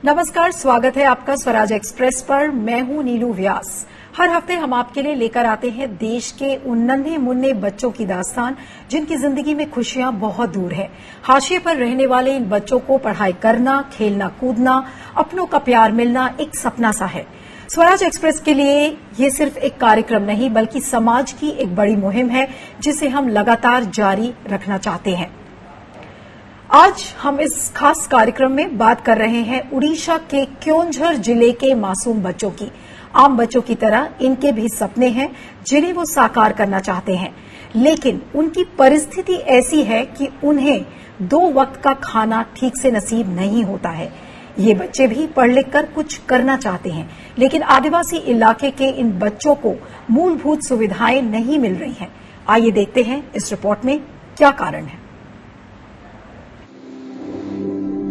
नमस्कार, स्वागत है आपका स्वराज एक्सप्रेस पर। मैं हूं नीलू व्यास। हर हफ्ते हम आपके लिए लेकर आते हैं देश के उन नन्हे मुन्ने बच्चों की दास्तान जिनकी जिंदगी में खुशियां बहुत दूर है। हाशिए पर रहने वाले इन बच्चों को पढ़ाई करना, खेलना कूदना, अपनों का प्यार मिलना एक सपना सा है। स्वराज एक्सप्रेस के लिए ये सिर्फ एक कार्यक्रम नहीं बल्कि समाज की एक बड़ी मुहिम है जिसे हम लगातार जारी रखना चाहते हैं। आज हम इस खास कार्यक्रम में बात कर रहे हैं उड़ीसा के क्योंझर जिले के मासूम बच्चों की। आम बच्चों की तरह इनके भी सपने हैं जिन्हें वो साकार करना चाहते हैं, लेकिन उनकी परिस्थिति ऐसी है कि उन्हें 2 वक्त का खाना ठीक से नसीब नहीं होता है। ये बच्चे भी पढ़ लिख कर कुछ करना चाहते हैं, लेकिन आदिवासी इलाके के इन बच्चों को मूलभूत सुविधाएं नहीं मिल रही हैं। आइए देखते हैं इस रिपोर्ट में क्या कारण है।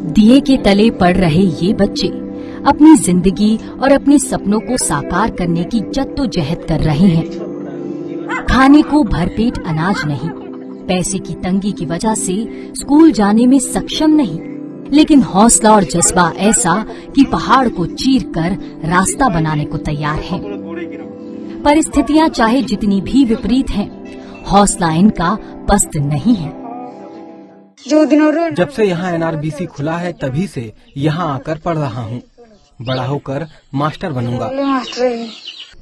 दिए के तले पड़ रहे ये बच्चे अपनी जिंदगी और अपने सपनों को साकार करने की जद्दोजहद कर रहे हैं। खाने को भरपेट अनाज नहीं, पैसे की तंगी की वजह से स्कूल जाने में सक्षम नहीं, लेकिन हौसला और जज्बा ऐसा कि पहाड़ को चीरकर रास्ता बनाने को तैयार हैं। परिस्थितियां चाहे जितनी भी विपरीत हैं, हौसला इनका पस्त नहीं है। जब से यहाँ NRBC खुला है तभी से यहाँ आकर पढ़ रहा हूँ। बड़ा होकर मास्टर बनूंगा।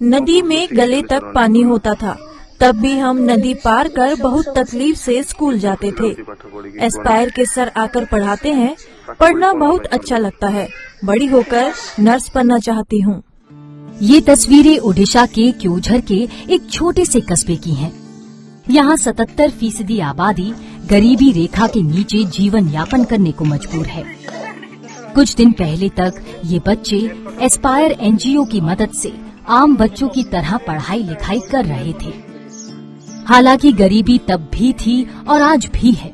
नदी में गले तक पानी होता था, तब भी हम नदी पार कर बहुत तकलीफ से स्कूल जाते थे। एस्पायर के सर आकर पढ़ाते हैं, पढ़ना बहुत अच्छा लगता है। बड़ी होकर नर्स बनना चाहती हूँ। ये तस्वीरें ओडिशा के क्योंझर के एक छोटे से कस्बे की हैं। यहाँ 77% आबादी गरीबी रेखा के नीचे जीवन यापन करने को मजबूर है। कुछ दिन पहले तक ये बच्चे एस्पायर NGO की मदद से आम बच्चों की तरह पढ़ाई लिखाई कर रहे थे। हालांकि गरीबी तब भी थी और आज भी है।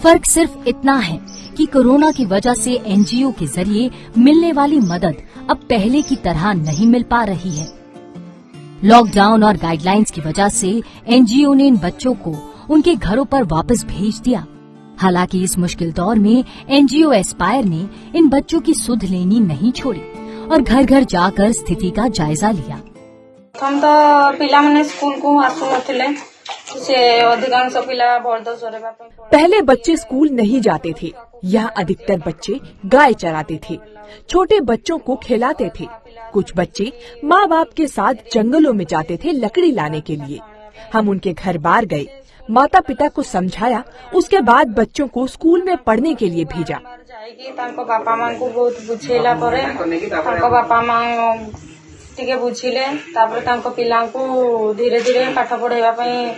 फर्क सिर्फ इतना है कि कोरोना की वजह से NGO के जरिए मिलने वाली मदद अब पहले की तरह नहीं मिल पा रही है। लॉकडाउन और गाइडलाइंस की वजह से NGO ने इन बच्चों को उनके घरों पर वापस भेज दिया। हालांकि इस मुश्किल दौर में NGO एस्पायर ने इन बच्चों की सुध लेनी नहीं छोड़ी और घर घर जाकर स्थिति का जायजा लिया। हम तो पिला मने स्कूल को आसु नथिले से अधिकांश पिला बर्दस होरेबा पहले बच्चे स्कूल नहीं जाते थे। यहाँ अधिकतर बच्चे गाय चराते थे, छोटे बच्चों को खिलाते थे। कुछ बच्चे माँ बाप के साथ जंगलों में जाते थे लकड़ी लाने के लिए। हम उनके घर बार गए, माता पिता को समझाया, उसके बाद बच्चों को स्कूल में पढ़ने के लिए भेजा। बापा माँ को बहुत बुझेला परे, बापा माँ टिके बुझिले, तापर तांको पिला को धीरे धीरे पाठ पढ़ाइबा पई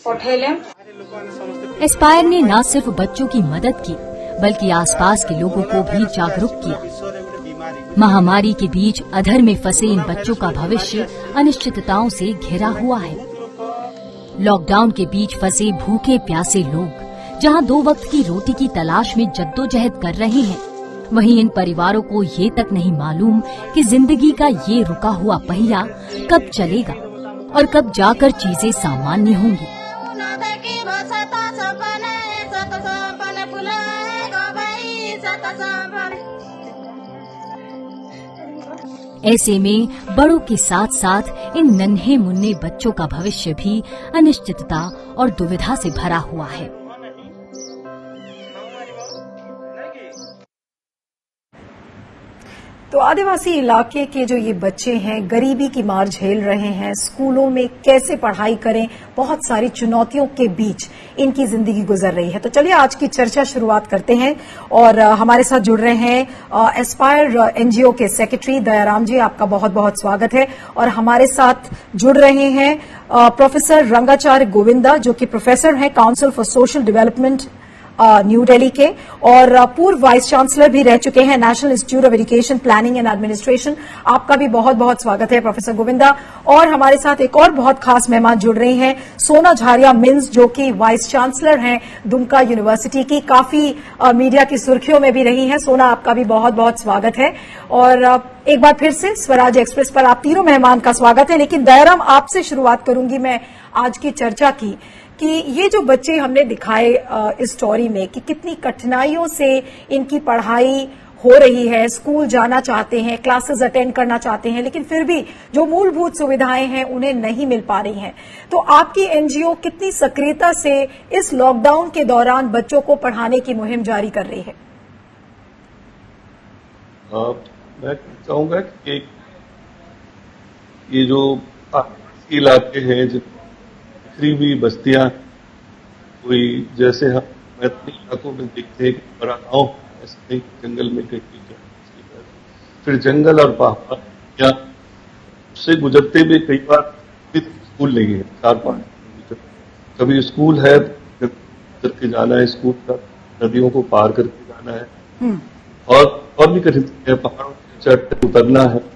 पठेले। एस्पायर ने न सिर्फ बच्चों की मदद की बल्कि आसपास के लोगों को भी जागरूक किया। महामारी के बीच अधर में फंसे इन बच्चों का भविष्य अनिश्चितताओं से घिरा हुआ है। लॉकडाउन के बीच फंसे भूखे प्यासे लोग जहां 2 वक्त की रोटी की तलाश में जद्दोजहद कर रहे हैं, वहीं इन परिवारों को ये तक नहीं मालूम कि जिंदगी का ये रुका हुआ पहिया कब चलेगा और कब जाकर चीजें सामान्य होंगी। ऐसे में बड़ों के साथ साथ इन नन्हे मुन्ने बच्चों का भविष्य भी अनिश्चितता और दुविधा से भरा हुआ है। तो आदिवासी इलाके के जो ये बच्चे हैं गरीबी की मार झेल रहे हैं, स्कूलों में कैसे पढ़ाई करें, बहुत सारी चुनौतियों के बीच इनकी जिंदगी गुजर रही है। तो चलिए आज की चर्चा शुरुआत करते हैं और हमारे साथ जुड़ रहे हैं एस्पायर NGO के सेक्रेटरी दयाराम जी, आपका बहुत बहुत स्वागत है। और हमारे साथ जुड़ रहे हैं प्रोफेसर रंगाचार्य गोविंदा जो कि प्रोफेसर हैं council for social development new Delhi के और पूर्व वाइस चांसलर भी रह चुके हैं national institute of education planning and administration. आपका भी बहुत बहुत स्वागत है प्रोफेसर गोविंदा। और हमारे साथ एक और बहुत खास मेहमान जुड़ रही हैं सोना झारिया मिन्स जो कि वाइस चांसलर हैं दुमका यूनिवर्सिटी की, काफी मीडिया की सुर्खियों में भी रही हैं। सोना, आपका भी बहुत बहुत स्वागत है। और एक बार फिर से स्वराज एक्सप्रेस पर आप तीनों मेहमान का स्वागत है। लेकिन दयाराम, आपसे शुरुआत करूंगी मैं आज की चर्चा की कि ये जो बच्चे हमने दिखाए इस स्टोरी में कि कितनी कठिनाइयों से इनकी पढ़ाई हो रही है, स्कूल जाना चाहते हैं, क्लासेस अटेंड करना चाहते हैं, लेकिन फिर भी जो मूलभूत सुविधाएं हैं उन्हें नहीं मिल पा रही हैं। तो आपकी एनजीओ कितनी सक्रियता से इस लॉकडाउन के दौरान बच्चों को पढ़ाने की मुहिम जारी कर रही है? मैं चाहूंगा कि ये जो इलाके हैं, जो बिखरी हुई बस्तियां, कोई जैसे हम मैदानी इलाकों में देखते हैं कि बड़ा गाँव ऐसे नहीं, जंगल में कहीं फिर जंगल और पहाड़ या उससे गुजरते हुए कई बार स्कूल नहीं है, 4-5 किलोमीटर। कभी स्कूल है करके जाना है, स्कूल का नदियों को पार करके जाना है, और भी कठिन है, पहाड़ों पर चढ़कर उतरना है।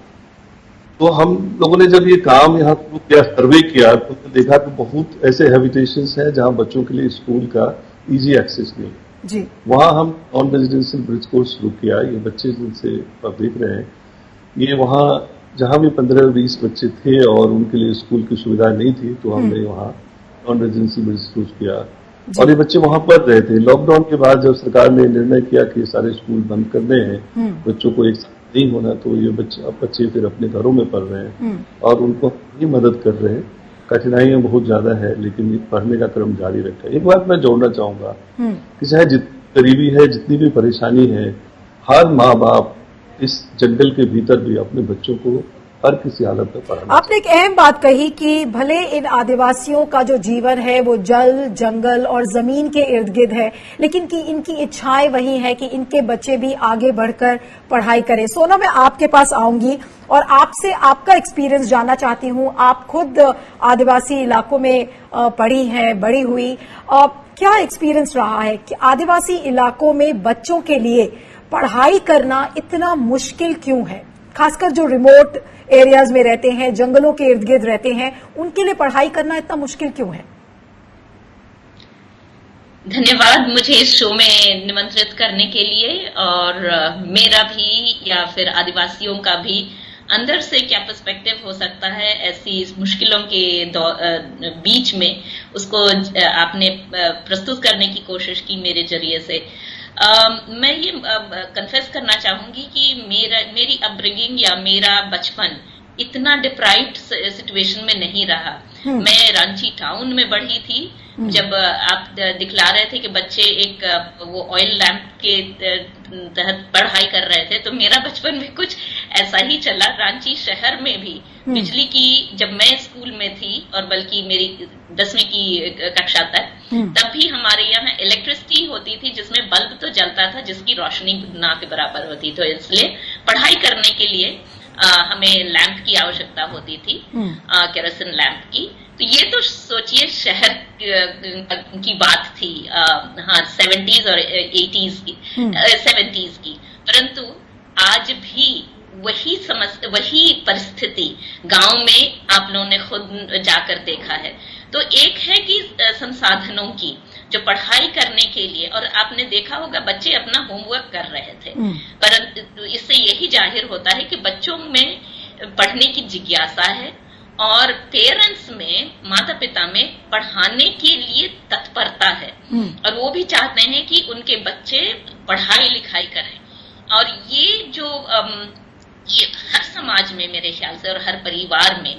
तो हम लोगों ने जब ये काम यहाँ शुरू किया, सर्वे किया, तो देखा कि बहुत ऐसे हैबिटेशंस हैं जहाँ बच्चों के लिए स्कूल का इजी एक्सेस नहीं है जी। वहाँ हम नॉन रेजिडेंशियल ब्रिज कोर्स शुरू किया। ये बच्चे जिनसे आप देख रहे हैं, ये वहाँ जहाँ भी 15-20 बच्चे थे और उनके लिए स्कूल की सुविधा नहीं थी, तो हमने वहाँ नॉन रेजिडेंशियल ब्रिज कोर्स किया और ये बच्चे वहाँ पढ़ रहे थे। लॉकडाउन के बाद जब सरकार ने निर्णय किया कि सारे स्कूल बंद करने हैं, बच्चों को एक साथ नहीं होना, तो ये बच्चे फिर अपने घरों में पढ़ रहे हैं और उनको ही मदद कर रहे हैं। कठिनाइयां बहुत ज्यादा है, लेकिन पढ़ने का क्रम जारी रखा है। एक बात मैं जोड़ना चाहूंगा कि चाहे जितनी गरीबी है, जितनी भी परेशानी है, हर माँ बाप इस जंगल के भीतर भी अपने बच्चों को हर किसी हालत में पढ़ाना। आपने एक अहम बात कही कि भले इन आदिवासियों का जो जीवन है वो जल, जंगल और जमीन के इर्द गिर्द है, लेकिन कि इनकी इच्छाएं वही है कि इनके बच्चे भी आगे बढ़कर पढ़ाई करें। सोना, मैं आपके पास आऊंगी और आपसे आपका एक्सपीरियंस जानना चाहती हूं। आप खुद आदिवासी इलाकों में पढ़ी हैं, बड़ी हुई, क्या एक्सपीरियंस रहा है कि आदिवासी इलाकों में बच्चों के लिए पढ़ाई करना इतना मुश्किल क्यों है? खासकर जो रिमोट एरियाज में रहते हैं, जंगलों के इर्द गिर्द रहते हैं, उनके लिए पढ़ाई करना इतना मुश्किल क्यों है? धन्यवाद मुझे इस शो में निमंत्रित करने के लिए। और मेरा भी या फिर आदिवासियों का भी अंदर से क्या पर्सपेक्टिव हो सकता है ऐसी मुश्किलों के बीच में, उसको आपने प्रस्तुत करने की कोशिश की मेरे जरिए से। मैं ये कन्फेस करना चाहूंगी कि मेरी अपब्रिंगिंग या मेरा बचपन इतना डिप्राइव्ड सिचुएशन में नहीं रहा। मैं रांची टाउन में बढ़ी थी। जब आप दिखला रहे थे कि बच्चे एक वो ऑयल लैंप के तहत पढ़ाई कर रहे थे, तो मेरा बचपन भी कुछ ऐसा ही चला। रांची शहर में भी बिजली की, जब मैं स्कूल में थी और बल्कि मेरी 10वीं की कक्षा तक, तब भी हमारे यहाँ इलेक्ट्रिसिटी होती थी जिसमें बल्ब तो जलता था जिसकी रोशनी ना के बराबर होती। तो इसलिए पढ़ाई करने के लिए हमें लैंप की आवश्यकता होती थी, केरोसिन लैंप की। तो ये तो सोचिए शहर की बात थी, हाँ 70s और 80s की, 70s की। परंतु आज भी वही परिस्थिति गांव में आप लोगों ने खुद जाकर देखा है। तो एक है कि संसाधनों की, जो पढ़ाई करने के लिए, और आपने देखा होगा बच्चे अपना होमवर्क कर रहे थे, परंतु इससे यही जाहिर होता है कि बच्चों में पढ़ने की जिज्ञासा है और पेरेंट्स में, माता पिता में पढ़ाने के लिए तत्परता है और वो भी चाहते हैं कि उनके बच्चे पढ़ाई लिखाई करें। और ये जो ये हर समाज में मेरे ख्याल से और हर परिवार में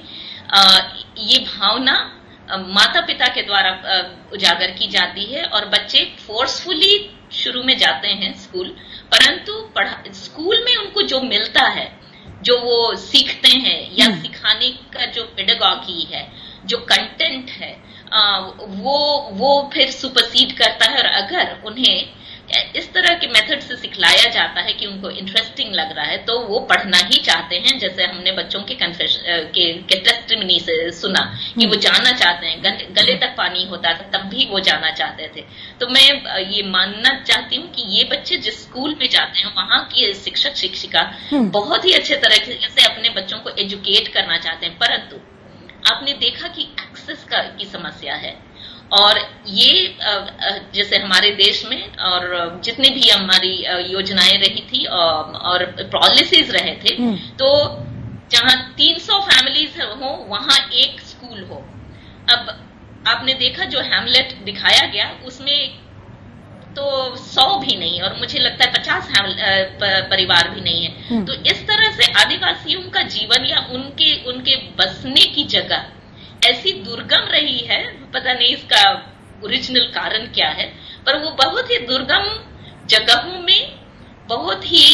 ये भावना माता पिता के द्वारा उजागर की जाती है और बच्चे फोर्सफुली शुरू में जाते हैं स्कूल, परंतु स्कूल में उनको जो मिलता है, जो वो सीखते हैं या सिखाने का जो पेडागॉजी है, जो कंटेंट है, वो फिर सुपरसीड करता है। और अगर उन्हें इस तरह के मेथड से सिखलाया जाता है कि उनको इंटरेस्टिंग लग रहा है, तो वो पढ़ना ही चाहते हैं। जैसे हमने बच्चों के के टेस्टिमनी से सुना कि वो जाना चाहते हैं, गले तक पानी होता था तब भी वो जाना चाहते थे। तो मैं ये मानना चाहती हूँ कि ये बच्चे जिस स्कूल में जाते हैं वहां की शिक्षक शिक्षिका बहुत ही अच्छे तरीके से अपने बच्चों को एजुकेट करना चाहते हैं, परंतु आपने देखा कि एक्सेस की समस्या है। और ये जैसे हमारे देश में और जितने भी हमारी योजनाएं रही थी और पॉलिसीज रहे थे, तो जहां 300 फैमिलीज हो वहां एक स्कूल हो। अब आपने देखा जो हैमलेट दिखाया गया उसमें तो 100 भी नहीं, और मुझे लगता है 50 परिवार भी नहीं है। तो इस तरह से आदिवासियों का जीवन या उनके बसने की जगह ऐसी दुर्गम रही है, पता नहीं इसका ओरिजिनल कारण क्या है, पर वो बहुत ही दुर्गम जगहों में बहुत ही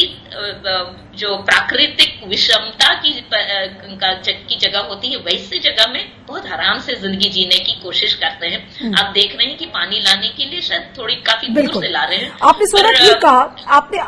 जो प्राकृतिक विषमता की जगह होती है, वैसी जगह में बहुत आराम से जिंदगी जीने की कोशिश करते हैं। आप देख रहे हैं कि पानी लाने के लिए शायद थोड़ी काफी दूर से ला रहे हैं। आपने सोना ठीक कहा,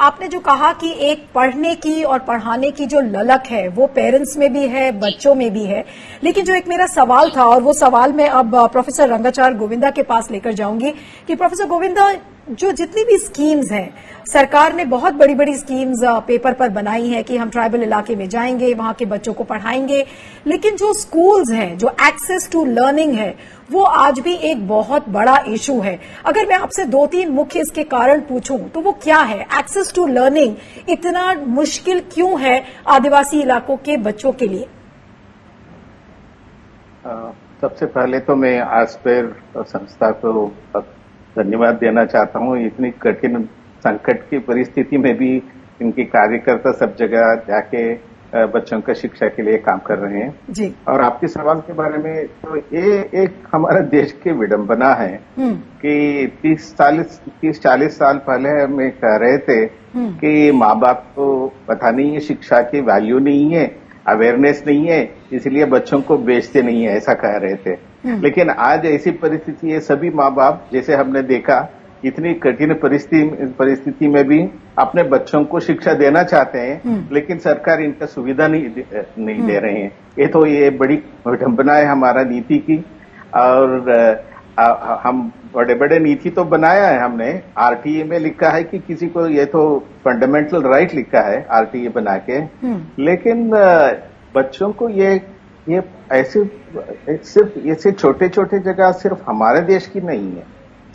आपने जो कहा कि एक पढ़ने की और पढ़ाने की जो ललक है वो पेरेंट्स में भी है, बच्चों में भी है। लेकिन जो एक मेरा सवाल था, और वो सवाल मैं अब प्रोफेसर रंगाचार्य गोविंदा के पास लेकर जाऊंगी कि प्रोफेसर गोविंदा, जो जितनी भी स्कीम्स हैं, सरकार ने बहुत बड़ी बड़ी स्कीम्स पेपर पर बनाई है कि हम ट्राइबल इलाके में जाएंगे, वहां के बच्चों को पढ़ाएंगे, लेकिन जो स्कूल्स हैं, जो एक्सेस टू लर्निंग है, वो आज भी एक बहुत बड़ा इशू है। अगर मैं आपसे 2-3 मुख्य इसके कारण पूछूं तो वो क्या है? एक्सेस टू लर्निंग इतना मुश्किल क्यों है आदिवासी इलाकों के बच्चों के लिए? सबसे पहले तो मैं आस्पेर संस्था को धन्यवाद देना चाहता हूँ। इतनी कठिन संकट की परिस्थिति में भी इनके कार्यकर्ता सब जगह जाके बच्चों का शिक्षा के लिए काम कर रहे हैं जी। और आपके सवाल के बारे में, तो ये एक हमारा देश की विडंबना है कि 30-40 साल पहले हमें कह रहे थे कि माँ बाप को पता नहीं है, शिक्षा की वैल्यू नहीं है, अवेयरनेस नहीं है, इसलिए बच्चों को बेचते नहीं है, ऐसा कह रहे थे। लेकिन आज ऐसी परिस्थिति है, सभी माँ बाप, जैसे हमने देखा, इतनी कठिन परिस्थिति में भी अपने बच्चों को शिक्षा देना चाहते हैं, लेकिन सरकार इनका सुविधा नहीं दे रहे हैं। ये बड़ी विडंबना है हमारा नीति की। और हम बड़े बड़े नीति तो बनाया है हमने, आरटीए में लिखा है कि किसी को, ये तो फंडामेंटल राइट लिखा है आरटीए बना के, लेकिन बच्चों को ये ऐसे सिर्फ ऐसे छोटे छोटे जगह सिर्फ हमारे देश की नहीं है,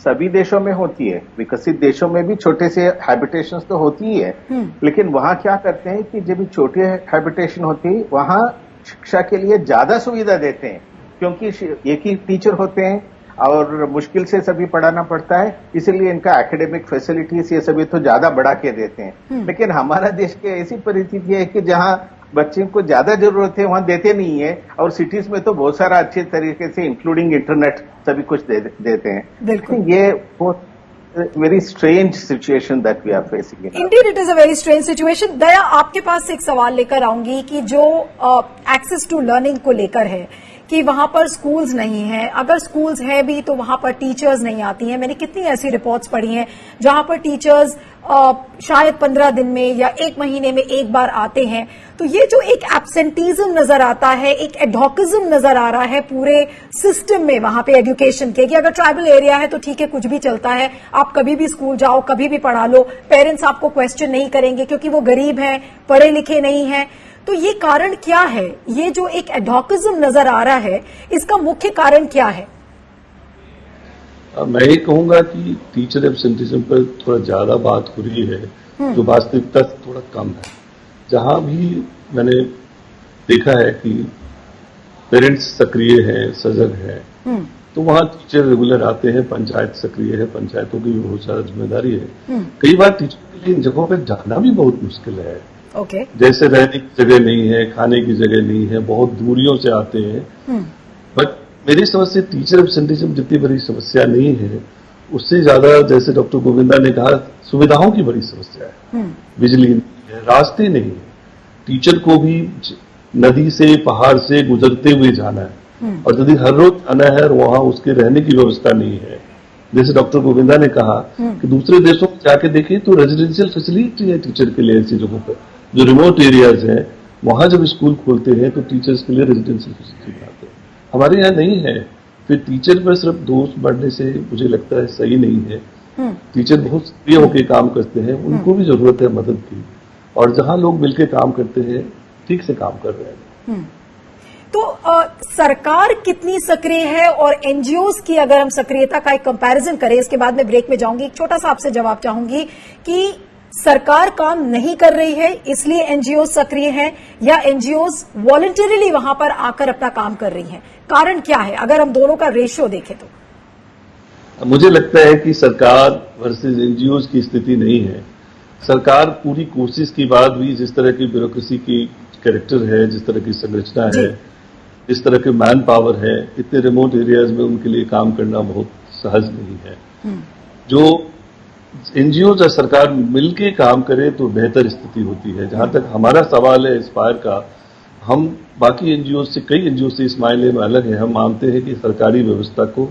सभी देशों में होती है। विकसित देशों में भी छोटे से हैबिटेशंस तो होती ही है, लेकिन वहां क्या करते हैं कि जब छोटे हैबिटेशन होती है, वहां शिक्षा के लिए ज्यादा सुविधा देते हैं, क्योंकि एक ही टीचर होते हैं और मुश्किल से सभी पढ़ाना पड़ता है, इसलिए इनका एकेडमिक फैसिलिटीज ये सभी तो ज्यादा बढ़ा के देते हैं। लेकिन हमारा देश की ऐसी परिस्थिति है कि जहां बच्चे को ज्यादा जरूरत है वहां देते नहीं है, और सिटीज में तो बहुत सारा अच्छे तरीके से इंक्लूडिंग इंटरनेट सभी कुछ देते हैं। बिल्कुल, ये बहुत very strange situation that we are facing. Indeed it is a very strange situation. Daya, आपके पास एक सवाल लेकर आऊंगी कि जो एक्सेस टू लर्निंग को लेकर है कि वहां पर स्कूल्स नहीं है, अगर स्कूल्स है भी तो वहां पर टीचर्स नहीं आती हैं। मैंने कितनी ऐसी रिपोर्ट्स पढ़ी हैं जहां पर टीचर्स शायद 15 दिन में या 1 महीने में एक बार आते हैं। तो ये जो एक एब्सेंटीज्म नजर आता है, एक एडॉकिज्म नजर आ रहा है पूरे सिस्टम में वहां पे एजुकेशन के, कि अगर ट्राइबल एरिया है तो ठीक है, कुछ भी चलता है, आप कभी भी स्कूल जाओ, कभी भी पढ़ा लो, पेरेंट्स आपको क्वेश्चन नहीं करेंगे क्योंकि वो गरीब हैं, पढ़े लिखे नहीं हैं। तो ये कारण क्या है? ये जो एक एडॉकिज्म नजर आ रहा है, इसका मुख्य कारण क्या है? मैं ये कहूंगा कि टीचर एब्सेंटिज्म पर थोड़ा ज्यादा बात हो रही है, जो वास्तविकता से थोड़ा कम है। जहां भी मैंने देखा है कि पेरेंट्स सक्रिय हैं, सजग हैं, तो वहां टीचर रेगुलर आते हैं, पंचायत सक्रिय है, पंचायतों की भी बहुत सारा जिम्मेदारी है। कई बार टीचर के लिए इन जगहों पर जाना भी बहुत मुश्किल है। Okay. जैसे रहने की जगह नहीं है, खाने की जगह नहीं है, बहुत दूरियों से आते हैं। बट मेरी समझ से टीचर एब्सेंटिज्म जितनी बड़ी समस्या नहीं है, उससे ज्यादा, जैसे डॉक्टर गोविंदा ने कहा, सुविधाओं की बड़ी समस्या है। बिजली नहीं है, रास्ते नहीं है, टीचर को भी नदी से, पहाड़ से गुजरते हुए जाना है, और यदि हर रोज आना है और वहां उसके रहने की व्यवस्था नहीं है, जैसे डॉक्टर गोविंदा ने कहा कि दूसरे देशों में जाके देखें तो रेजिडेंशियल फैसिलिटी है टीचर के लिए ऐसी जगहों पर, जो रिमोट एरियाज हैं, वहां जब स्कूल खोलते हैं तो टीचर्स के लिए रेजिडेंशियल फैसिलिटी बनाते हैं। हमारे यहाँ नहीं है, फिर टीचर पर सिर्फ दोष बढ़ने से मुझे लगता है सही नहीं है। टीचर बहुत सक्रिय होकर काम करते हैं, उनको भी जरूरत है मदद की, और जहां लोग मिलकर काम करते हैं ठीक से काम कर रहे हैं। तो सरकार कितनी सक्रिय है, और एनजीओज की अगर हम सक्रियता का एक कंपैरिजन करें, इसके बाद में ब्रेक में जाऊंगी, एक छोटा सा आपसे जवाब चाहूंगी कि सरकार काम नहीं कर रही है इसलिए एनजीओ सक्रिय हैं, या एनजीओज वॉलंटरीली वहां पर आकर अपना काम कर रही हैं? कारण क्या है अगर हम दोनों का रेशियो देखें तो? मुझे लगता है कि सरकार वर्सेस एनजीओ की स्थिति नहीं है। सरकार पूरी कोशिश के बाद भी जिस तरह की ब्यूरोक्रेसी की कैरेक्टर है, जिस तरह की संरचना है, जिस तरह के मैन पावर है, इतने रिमोट एरियाज में उनके लिए काम करना बहुत सहज नहीं है। जो एनजीओ और सरकार मिलके काम करे तो बेहतर स्थिति होती है। जहां तक हमारा सवाल है एस्पायर का, हम बाकी एनजीओ से, कई एनजीओ से इस मायने में अलग है। हम मानते हैं कि सरकारी व्यवस्था को,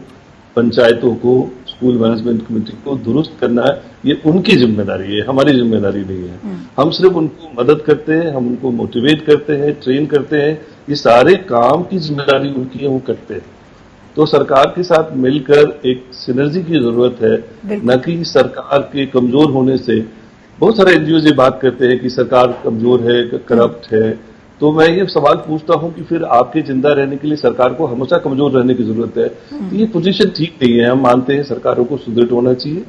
पंचायतों को, स्कूल मैनेजमेंट कमेटी को दुरुस्त करना है, ये उनकी जिम्मेदारी है, हमारी जिम्मेदारी नहीं है। हम सिर्फ उनको मदद करते हैं, हम उनको मोटिवेट करते हैं, ट्रेन करते हैं। ये सारे काम की जिम्मेदारी उनकी है, वो करते हैं। तो सरकार के साथ मिलकर एक सिनर्जी की जरूरत है, न कि सरकार के कमजोर होने से। बहुत सारे एनजीओ ये बात करते हैं कि सरकार कमजोर है, करप्ट है। तो मैं ये सवाल पूछता हूं कि फिर आपके जिंदा रहने के लिए सरकार को हमेशा कमजोर रहने की जरूरत है। तो ये पोजीशन ठीक नहीं है। हम मानते हैं सरकारों को सुदृढ़ होना चाहिए।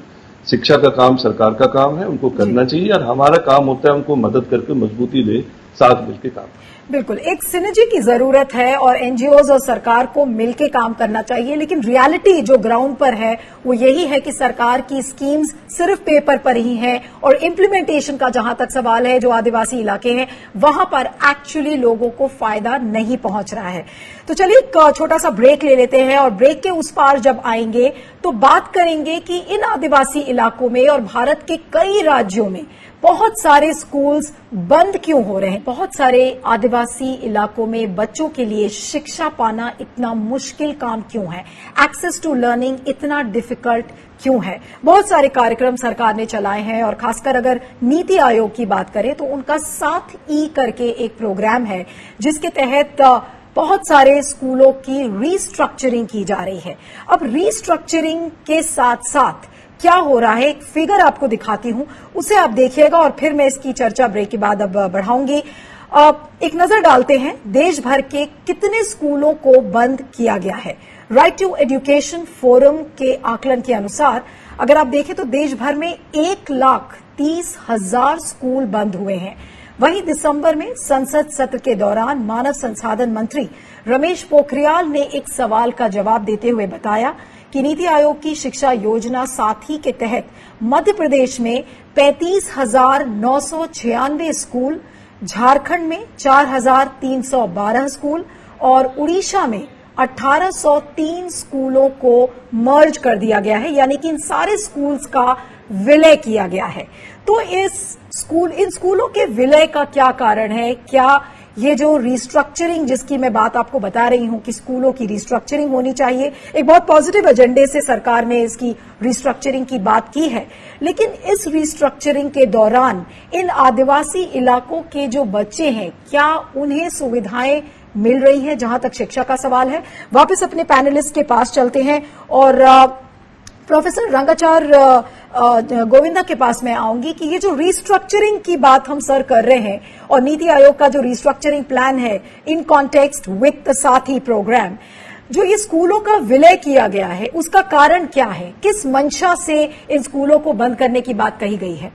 शिक्षा का काम सरकार का काम है, उनको करना चाहिए, और हमारा काम होता है उनको मदद करके मजबूती दे, साथ मिलकर काम। बिल्कुल, एक सिनर्जी की जरूरत है और एनजीओज और सरकार को मिलकर काम करना चाहिए। लेकिन रियलिटी जो ग्राउंड पर है वो यही है कि सरकार की स्कीम्स सिर्फ पेपर पर ही हैं और इम्प्लीमेंटेशन का जहां तक सवाल है, जो आदिवासी इलाके हैं वहां पर एक्चुअली लोगों को फायदा नहीं पहुंच रहा है। तो चलिए एक छोटा सा ब्रेक ले लेते हैं और ब्रेक के उस पार जब आएंगे तो बात करेंगे कि इन आदिवासी इलाकों में और भारत के कई राज्यों में बहुत सारे स्कूल्स बंद क्यों हो रहे हैं। बहुत सारे आदिवासी इलाकों में बच्चों के लिए शिक्षा पाना इतना मुश्किल काम क्यों है, एक्सेस टू लर्निंग इतना डिफिकल्ट क्यों है। बहुत सारे कार्यक्रम सरकार ने चलाए हैं और खासकर अगर नीति आयोग की बात करें तो उनका 7E करके एक प्रोग्राम है जिसके तहत बहुत सारे स्कूलों की रीस्ट्रक्चरिंग की जा रही है। अब रीस्ट्रक्चरिंग के साथ साथ क्या हो रहा है, एक फिगर आपको दिखाती हूं, उसे आप देखिएगा और फिर मैं इसकी चर्चा ब्रेक के बाद अब बढ़ाऊंगी। एक नजर डालते हैं देश भर के कितने स्कूलों को बंद किया गया है। राइट टू एजुकेशन फोरम के आकलन के अनुसार अगर आप देखें तो देश भर में 1,30,000 स्कूल बंद हुए हैं। वहीं दिसंबर में संसद सत्र के दौरान मानव संसाधन मंत्री रमेश पोखरियाल ने एक सवाल का जवाब देते हुए बताया कि नीति आयोग की शिक्षा योजना साथी के तहत मध्य प्रदेश में 35,996 स्कूल, झारखंड में 4,312 स्कूल और उड़ीसा में 1,803 स्कूलों को मर्ज कर दिया गया है, यानी कि इन सारे स्कूल्स का विलय किया गया है। तो इन स्कूलों के विलय का क्या कारण है? क्या ये जो रिस्ट्रक्चरिंग जिसकी मैं बात आपको बता रही हूं कि स्कूलों की रिस्ट्रक्चरिंग होनी चाहिए, एक बहुत पॉजिटिव एजेंडे से सरकार ने इसकी रिस्ट्रक्चरिंग की बात की है, लेकिन इस रिस्ट्रक्चरिंग के दौरान इन आदिवासी इलाकों के जो बच्चे हैं क्या उन्हें सुविधाएं मिल रही हैं? जहां तक शिक्षा का सवाल है, वापस अपने पैनलिस्ट के पास चलते हैं और प्रोफेसर रंगाचार्य गोविंदा के पास मैं आऊंगी कि ये जो रिस्ट्रक्चरिंग की बात हम सर कर रहे हैं और नीति आयोग का जो रिस्ट्रक्चरिंग प्लान है इन कॉन्टेक्स्ट विद द साथी प्रोग्राम, जो ये स्कूलों का विलय किया गया है उसका कारण क्या है? किस मंशा से इन स्कूलों को बंद करने की बात कही गई है?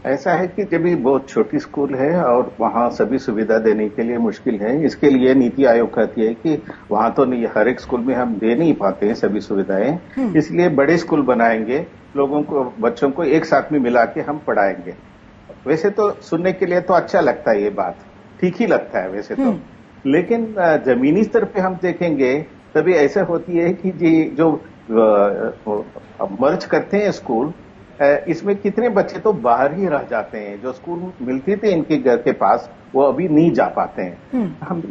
ऐसा है कि जब भी बहुत छोटी स्कूल है और वहाँ सभी सुविधा देने के लिए मुश्किल है, इसके लिए नीति आयोग कहती है कि वहाँ तो नहीं, हर एक स्कूल में हम दे नहीं पाते हैं सभी सुविधाएं, इसलिए बड़े स्कूल बनाएंगे, लोगों को, बच्चों को एक साथ में मिला के हम पढ़ाएंगे। वैसे तो सुनने के लिए तो अच्छा लगता है, ये बात ठीक ही लगता है वैसे तो, लेकिन जमीनी स्तर पे हम देखेंगे तभी ऐसा होती है कि जो मर्ज करते हैं स्कूल, इसमें कितने बच्चे तो बाहर ही रह जाते हैं। जो स्कूल मिलती थी इनके घर के पास वो अभी नहीं जा पाते हैं।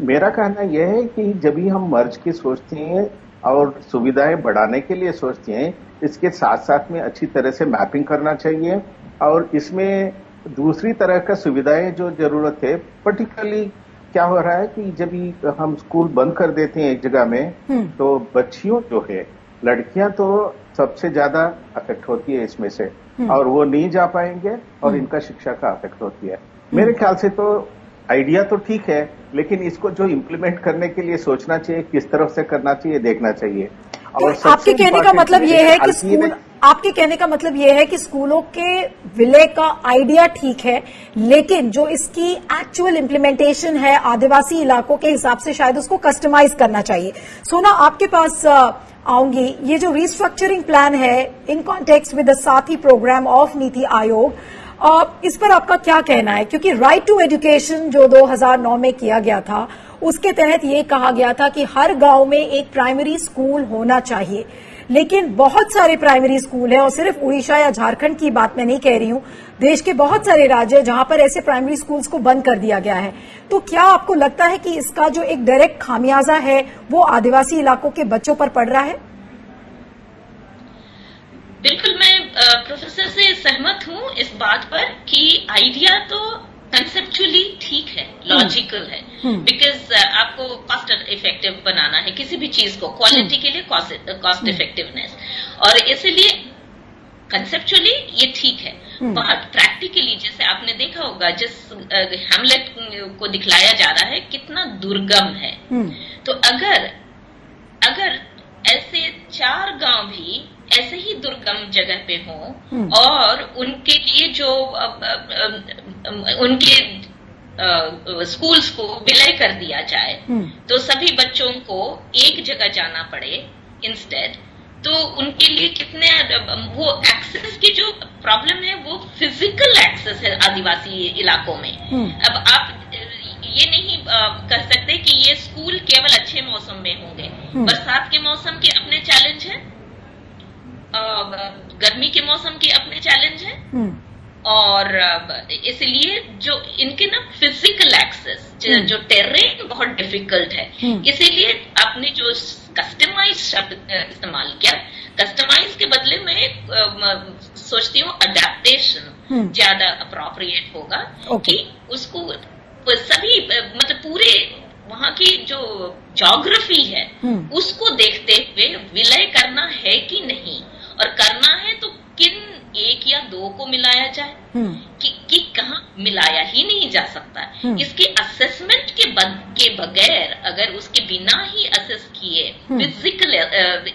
मेरा कहना यह है कि जब भी हम मर्ज की सोचते हैं और सुविधाएं बढ़ाने के लिए सोचते हैं, इसके साथ साथ में अच्छी तरह से मैपिंग करना चाहिए और इसमें दूसरी तरह का सुविधाएं जो जरूरत है, पर्टिकुलरली क्या हो रहा है कि जब भी हम स्कूल बंद कर देते हैं एक जगह में, तो बच्चियों जो है, लड़कियां तो सबसे ज्यादा अफेक्ट होती है इसमें से, और वो नहीं जा पाएंगे और इनका शिक्षा का अफेक्ट होती है। मेरे ख्याल से तो आइडिया तो ठीक है, लेकिन इसको जो इम्प्लीमेंट करने के लिए सोचना चाहिए, किस तरफ से करना चाहिए, देखना चाहिए। और तो आपके कहने का मतलब ये है कि स्कूल, आपके कहने का मतलब ये है कि स्कूलों के विलय का आइडिया ठीक है, लेकिन जो इसकी एक्चुअल इम्प्लीमेंटेशन है आदिवासी इलाकों के हिसाब से शायद उसको कस्टमाइज करना चाहिए। सोना, आपके पास आऊंगी। ये जो रिस्ट्रक्चरिंग प्लान है इन कॉन्टेक्स्ट विद द साथी प्रोग्राम ऑफ नीति आयोग, इस पर आपका क्या कहना है? क्योंकि राइट टू एजुकेशन जो 2009 में किया गया था, उसके तहत ये कहा गया था कि हर गांव में एक प्राइमरी स्कूल होना चाहिए, लेकिन बहुत सारे प्राइमरी स्कूल हैं और सिर्फ उड़ीसा या झारखंड की बात मैं नहीं कह रही हूं, देश के बहुत सारे राज्य जहां पर ऐसे प्राइमरी स्कूल्स को बंद कर दिया गया है। तो क्या आपको लगता है कि इसका जो एक डायरेक्ट खामियाजा है वो आदिवासी इलाकों के बच्चों पर पड़ रहा है? बिल्कुल, मैं प्रोफेसर से सहमत हूं इस बात पर कि आइडिया तो कंसेप्चुअली ठीक है, लॉजिकल है, बिकॉज आपको कॉस्ट इफेक्टिव बनाना है किसी भी चीज को, क्वालिटी के लिए कॉस्ट इफेक्टिवनेस, और इसलिए कंसेप्चुअली ये ठीक है। बट प्रैक्टिकली जैसे आपने देखा होगा, जिस हैमलेट को दिखलाया जा रहा है कितना दुर्गम है, तो अगर ऐसे 4 गांव भी ऐसे ही दुर्गम जगह पे हों और उनके लिए जो उनके स्कूल्स को विलय कर दिया जाए, तो सभी बच्चों को एक जगह जाना पड़े इंस्टेड, तो उनके लिए कितने वो एक्सेस की जो प्रॉब्लम है वो फिजिकल एक्सेस है आदिवासी इलाकों में। अब आप ये नहीं कह सकते कि ये स्कूल केवल अच्छे मौसम में होंगे, बरसात के मौसम के अपने चैलेंज हैं, गर्मी के मौसम के अपने चैलेंज हैं, और इसलिए जो इनके ना फिजिकल एक्सेस जो टेरेन बहुत डिफिकल्ट है, इसीलिए आपने जो कस्टमाइज शब्द इस्तेमाल किया, कस्टमाइज के बदले में सोचती हूँ अडेप्टेशन ज्यादा अप्रोप्रिएट होगा। कि उसको सभी मतलब पूरे वहां की जो ज्योग्राफी है उसको देखते हुए विलय करना है कि नहीं, और करना है तो किन 1 या 2 को मिलाया जाए, कि कहाँ मिलाया ही नहीं जा सकता। इसके असेसमेंट के बगैर, अगर उसके बिना ही असेस किए, फिजिकल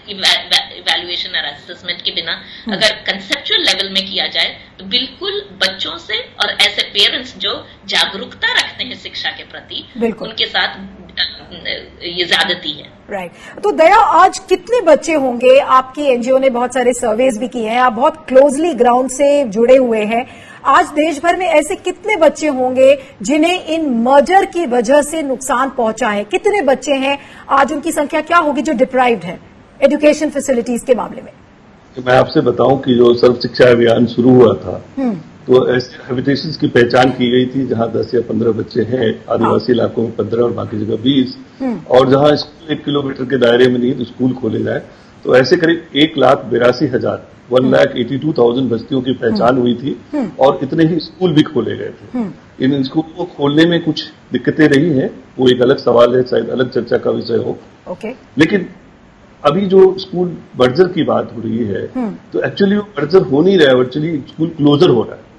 इवैल्यूएशन और असेसमेंट के बिना अगर कंसेप्चुअल लेवल में किया जाए, तो बिल्कुल बच्चों से और ऐसे पेरेंट्स जो जागरूकता रखते हैं शिक्षा के प्रति, उनके साथ ये ज्यादती है। राइट। तो दया, आज कितने बच्चे होंगे? आपकी एनजीओ ने बहुत सारे सर्वेज भी किए हैं, आप बहुत क्लोजली ग्राउंड से जुड़े हुए हैं। आज देश भर में ऐसे कितने बच्चे होंगे जिन्हें इन मर्जर की वजह से नुकसान पहुंचा है? कितने बच्चे हैं आज, उनकी संख्या क्या होगी जो डिप्राइव्ड है एजुकेशन फैसिलिटीज के मामले में? मैं आपसे बताऊं कि जो सर्व शिक्षा अभियान शुरू हुआ था, तो ऐसे हैबिटेशंस की पहचान की गई थी जहां 10 या 15 बच्चे हैं, आदिवासी इलाकों में 15 और बाकी जगह 20, और जहां स्कूल 1 किलोमीटर के दायरे में नहीं तो स्कूल खोले जाए, तो ऐसे करीब 1,82,000 1,82,000 बस्तियों की पहचान हुई थी, और इतने ही स्कूल भी खोले गए थे। इन स्कूल को खोलने में कुछ दिक्कतें रही हैं, वो एक अलग सवाल है, शायद अलग चर्चा का विषय हो। लेकिन अभी जो स्कूल मर्जर की बात हो रही है, तो एक्चुअली वो मर्जर हो नहीं रहा है, एक्चुअली स्कूल क्लोजर हो रहा है।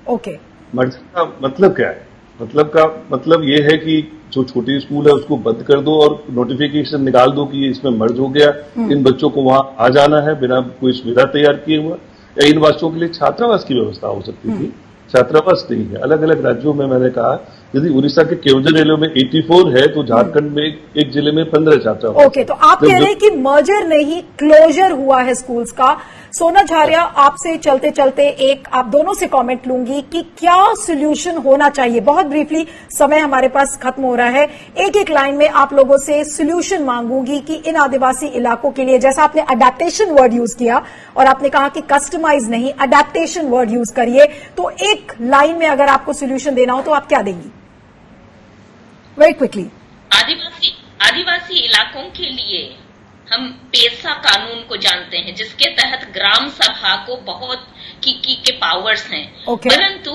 मर्जर का मतलब क्या है? मतलब ये है कि जो छोटे स्कूल है उसको बंद कर दो और नोटिफिकेशन निकाल दो कि इसमें मर्ज हो गया, इन बच्चों को वहां आ जाना है बिना कोई सुविधा तैयार किए हुआ, या इन बच्चों के लिए छात्रावास की व्यवस्था हो सकती थी। छात्रावास नहीं है। अलग अलग राज्यों में मैंने कहा, यदि उड़ीसा के केवंझर जिले में 84 है, तो झारखंड में एक जिले में 15 छात्रावास। ओके, तो आप कह रहे हैं कि मर्जर नहीं, क्लोजर हुआ है स्कूल्स का। सोना झारिया, आपसे चलते चलते एक आप दोनों से कमेंट लूंगी कि क्या सोल्यूशन होना चाहिए। बहुत ब्रीफली, समय हमारे पास खत्म हो रहा है, एक लाइन में आप लोगों से सोल्यूशन मांगूंगी कि इन आदिवासी इलाकों के लिए, जैसा आपने अडेप्टेशन वर्ड यूज किया और आपने कहा कि कस्टमाइज नहीं, अडेप्टेशन वर्ड यूज करिए, तो एक लाइन में अगर आपको सोल्यूशन देना हो तो आप क्या देंगी? Very quickly. आदिवासी इलाकों के लिए हम पेसा कानून को जानते हैं, जिसके तहत ग्राम सभा को बहुत के पावर्स हैं, परंतु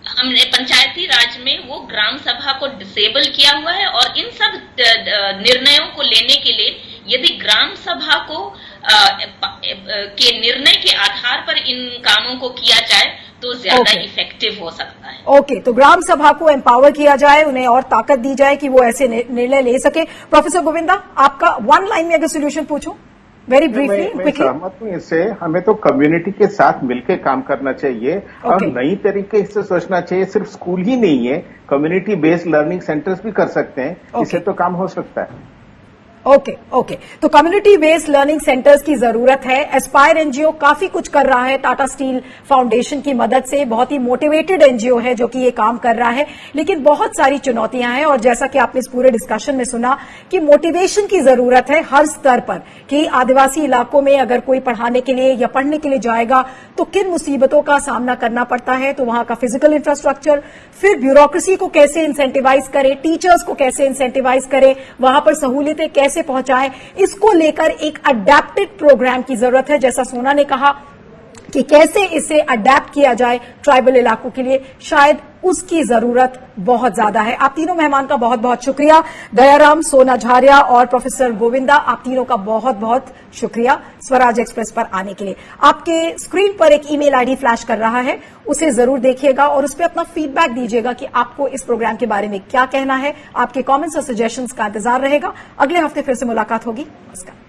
हमने पंचायती राज में वो ग्राम सभा को डिसेबल किया हुआ है, और इन सब निर्णयों को लेने के लिए यदि ग्राम सभा को के निर्णय के आधार पर इन कामों को किया जाए तो ज्यादा इफेक्टिव हो सकता है। ओके, तो ग्राम सभा को एम्पावर किया जाए, उन्हें और ताकत दी जाए कि वो ऐसे निर्णय ले सके। प्रोफेसर गोविंदा, आपका 1 लाइन में अगर सोल्यूशन पूछूं, वेरी ब्रीफली। मैं सहमत हूं इससे। हमें तो कम्युनिटी के साथ मिलकर काम करना चाहिए, और नई तरीके से सोचना चाहिए। सिर्फ स्कूल ही नहीं है, कम्युनिटी बेस्ड लर्निंग सेंटर्स भी कर सकते हैं, इससे तो काम हो सकता है। ओके। तो कम्युनिटी बेस्ड लर्निंग सेंटर्स की जरूरत है। एस्पायर एनजीओ काफी कुछ कर रहा है टाटा स्टील फाउंडेशन की मदद से, बहुत ही मोटिवेटेड एनजीओ है जो कि ये काम कर रहा है, लेकिन बहुत सारी चुनौतियां हैं। और जैसा कि आपने इस पूरे डिस्कशन में सुना कि मोटिवेशन की जरूरत है हर स्तर पर, कि आदिवासी इलाकों में अगर कोई पढ़ाने के लिए या पढ़ने के लिए जाएगा तो किन मुसीबतों का सामना करना पड़ता है। तो वहां का फिजिकल इंफ्रास्ट्रक्चर, फिर ब्यूरोक्रेसी को कैसे इंसेंटिवाइज करे, टीचर्स को कैसे इंसेंटिवाइज करे, वहां पर सहूलियतें कैसे पहुंचाएं, इसको लेकर एक अडेप्टेड प्रोग्राम की जरूरत है। जैसा सोना ने कहा कि कैसे इसे अडेप्ट किया जाए ट्राइबल इलाकों के लिए, शायद उसकी जरूरत बहुत ज्यादा है। आप तीनों मेहमान का बहुत बहुत शुक्रिया। दयाराम, सोना झारिया और प्रोफेसर गोविंदा, आप तीनों का बहुत बहुत शुक्रिया स्वराज एक्सप्रेस पर आने के लिए। आपके स्क्रीन पर एक ईमेल आईडी फ्लैश कर रहा है, उसे जरूर देखिएगा और उस पर अपना फीडबैक दीजिएगा कि आपको इस प्रोग्राम के बारे में क्या कहना है। आपके कमेंट्स और सजेशंस का इंतजार रहेगा। अगले हफ्ते फिर से मुलाकात होगी। नमस्कार।